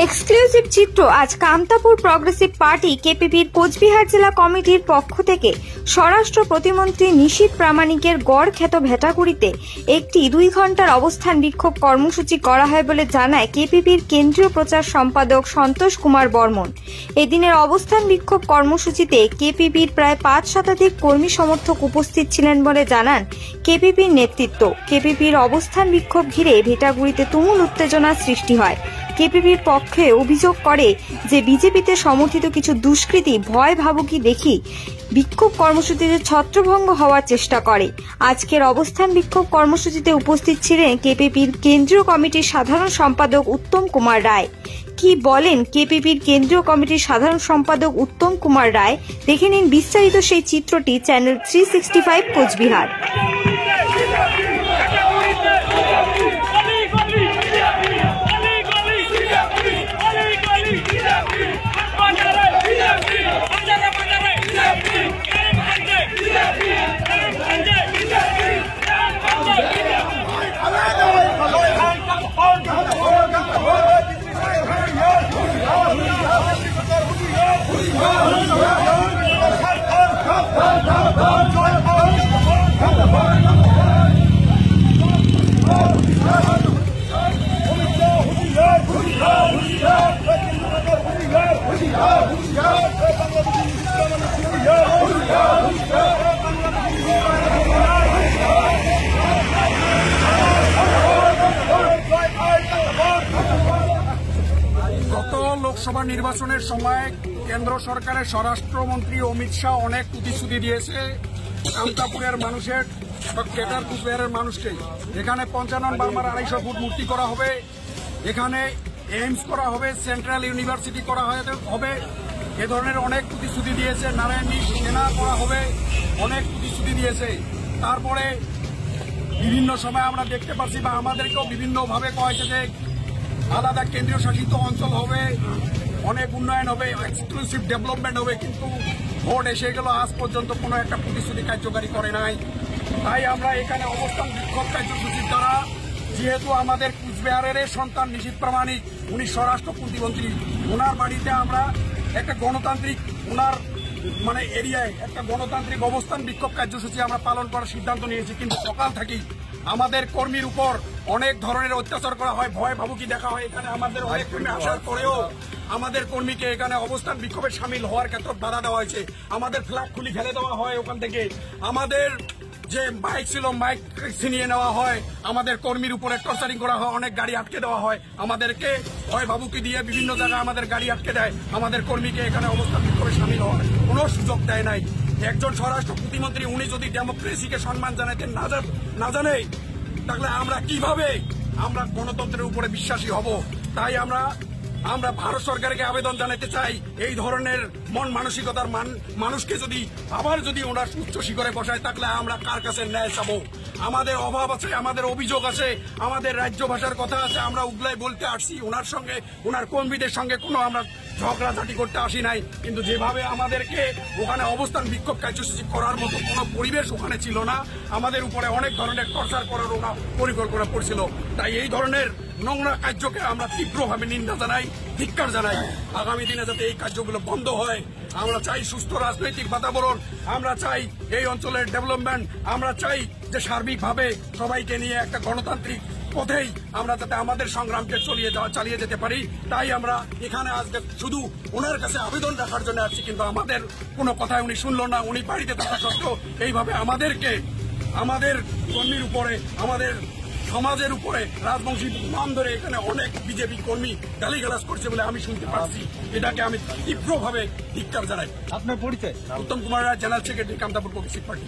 Exclusive চিত্র আজ Kamtapur progressive party কেপিপির Cooch Behar জেলা কমিটির পক্ষ থেকে স্বরাষ্ট্র প্রতিমন্ত্রী নিশীথ প্রামাণিকের গড়খ্যাত ভেটাগুড়িতে একটি 2 ঘন্টার অবস্থান বিক্ষোভ কর্মসূচি করা হয় বলে জানায় কেপিপির কেন্দ্রীয় প্রচার সম্পাদক সন্তোষ কুমার বর্মন। এদিনের অবস্থান বিক্ষোভ কর্মসূচিতে কেপিপির প্রায় 5 শতাধিক কর্মী সমর্থক উপস্থিত ছিলেন বলে জানান কেপিপির নেতৃত্ব। কেপিপির অবস্থান বিক্ষোভ ঘিরে ভেটাগুড়িতে তুমুল উত্তেজনার সৃষ্টি হয়। কেপিপির পক্ষে অভিযোগ করে যে বিজেপিতে সমর্থিত কিছু দুষ্কৃতী ভয় ভাবুকি দেখি বিক্ষোভ কর্মসূচিতে ছত্রভঙ্গ হওয়ার চেষ্টা করে। আজকের অবস্থান বিক্ষোভ কর্মসূচিতে উপস্থিত ছিলেন কেপিপির কেন্দ্রীয় কমিটির সাধারণ সম্পাদক উত্তম কুমার রায়। কি বলেন কেপিপির কেন্দ্রীয় কমিটির সাধারণ সম্পাদক উত্তম কুমার রায়, দেখে নিন বিস্তারিত সেই চিত্রটি চ্যানেল 365 কোচবিহার। লোকসভা নির্বাচনের সময় কেন্দ্র সরকারের স্বরাষ্ট্রমন্ত্রী অমিত শাহ অনেক প্রতিশ্রুতি দিয়েছে কামতাপুরের মানুষের, কেটার কুচবিহারের মানুষকে। এখানে 55 বার্মার 250 ফুট মূর্তি করা হবে, এখানে এইমস করা হবে, সেন্ট্রাল ইউনিভার্সিটি করা হবে, এ ধরনের অনেক প্রতিশ্রুতি দিয়েছে। নারায়ণী সেনা করা হবে, অনেক প্রতিশ্রুতি দিয়েছে। তারপরে বিভিন্ন সময় আমরা দেখতে পাচ্ছি বা আমাদেরকেও বিভিন্নভাবে কয়েছে যে আলাদা কেন্দ্রীয় শাসিত অঞ্চল হবে, অনেক উন্নয়ন হবে, এক্সক্লুসিভ ডেভেলপমেন্ট হবে, কিন্তু ভোট এসে গেল আজ পর্যন্ত কোনো একটা প্রতিশ্রুতি কার্যকারী করে নাই। তাই আমরা এখানে অবস্থান বিক্ষোভ কার্যসূচির দ্বারা, যেহেতু আমাদের কুচবিহারের সন্তান নিশীথ প্রামাণিক উনি স্বরাষ্ট্র প্রতিমন্ত্রী, ওনার বাড়িতে আমরা একটা গণতান্ত্রিক ওনার এরিয়ায় একটা গণতান্ত্রিক অবস্থান বিক্ষোভ কার্যসূচি আমরা পালন করার সিদ্ধান্ত নিয়েছি। কিন্তু সকাল থেকেই আমাদের কর্মীর উপর অনেক ধরনের অত্যাচার করা হয়, ভয় ভাবুকি দেখা হয়। এখানে আমাদের অনেক কর্মী আসার পরেও আমাদের কর্মীকে এখানে অবস্থান বিক্ষোভে সামিল হওয়ার ক্ষেত্রে বাধা দেওয়া হয়েছে। আমাদের ফ্ল্যাগ খুলি ফেলে দেওয়া হয় ওখান থেকে, আমাদের যে মাইক ছিল মাইক ছিনিয়ে নেওয়া হয়, আমাদের কর্মীর উপরে টর্চারিং করা হয়, অনেক গাড়ি আটকে দেওয়া হয়, আমাদেরকে ভয় ভাবুকি দিয়ে বিভিন্ন জায়গায় আমাদের গাড়ি আটকে দেয়। আমাদের কর্মীকে এখানে অবস্থান বিক্ষোভে সামিল হওয়ার কোনো সুযোগ দেয় নাই। একজন স্বরাষ্ট্র প্রতিমন্ত্রী উনি যদি ডেমোক্রেসিকে সম্মান জানাতে না জানে, তাহলে আমরা কিভাবে আমরা গণতন্ত্রের উপরে বিশ্বাসী হব? তাই আমরা ভারত সরকারকে আবেদন জানাতে চাই, এই ধরনের মন মানসিকতার মানুষকে যদি আবার ওনার উচ্চ শিখরে বসায়, তাহলে আমরা কার কাছে ন্যায় চাবো? আমাদের অভাব আছে, আমাদের অভিযোগ আছে, আমাদের রাজ্য ভাষার কথা আছে, আমরা উগলাই বলতে আসছি। ওনার সঙ্গে ওনার কর্মীদের সঙ্গে কোনো আমরা ঝগড়াঝাটি করতে আসি নাই। কিন্তু যেভাবে আমাদেরকে ওখানে অবস্থান বিক্ষোভ কার্যসূচি করার মতো কোনো পরিবেশ ওখানে ছিল না, আমাদের উপরে অনেক ধরনের টর্চার করার ওরা পরিকল্পনা করছিল। তাই এই ধরনের নোংরা কার্যকে আমরা তীব্রভাবে নিন্দা জানাই, ধিক্কার জানাই। আগামী দিনে যাতে এই কার্যগুলো বন্ধ হয়, আমরা চাই সুস্থ রাজনৈতিক বাতাবরণ, আমরা চাই এই অঞ্চলের ডেভেলপমেন্ট, আমরা চাই যে সার্বিকভাবে সবাইকে নিয়ে একটা গণতান্ত্রিক পথেই আমরা যাতে আমাদের সংগ্রামকে চালিয়ে যেতে পারি। তাই আমরা এখানে আজকে শুধু ওনার কাছে আবেদন রাখার জন্য আসছি, কিন্তু আমাদের কোনো কথায় উনি শুনল না। উনি বাড়িতে থাকা সত্ত্বেও এইভাবে আমাদেরকে, আমাদের কর্মীর উপরে, আমাদের সমাজের উপরে রাজবংশী নাম ধরে এখানে অনেক বিজেপি কর্মী গালিগালাজ করছে বলে আমি শুনতে পাচ্ছি। এটাকে আমি তীব্রভাবে ধিক্কার জানাই। আপনার পরিচয়? Uttam Kumar Roy, general secretary, Kamtapur progressive party.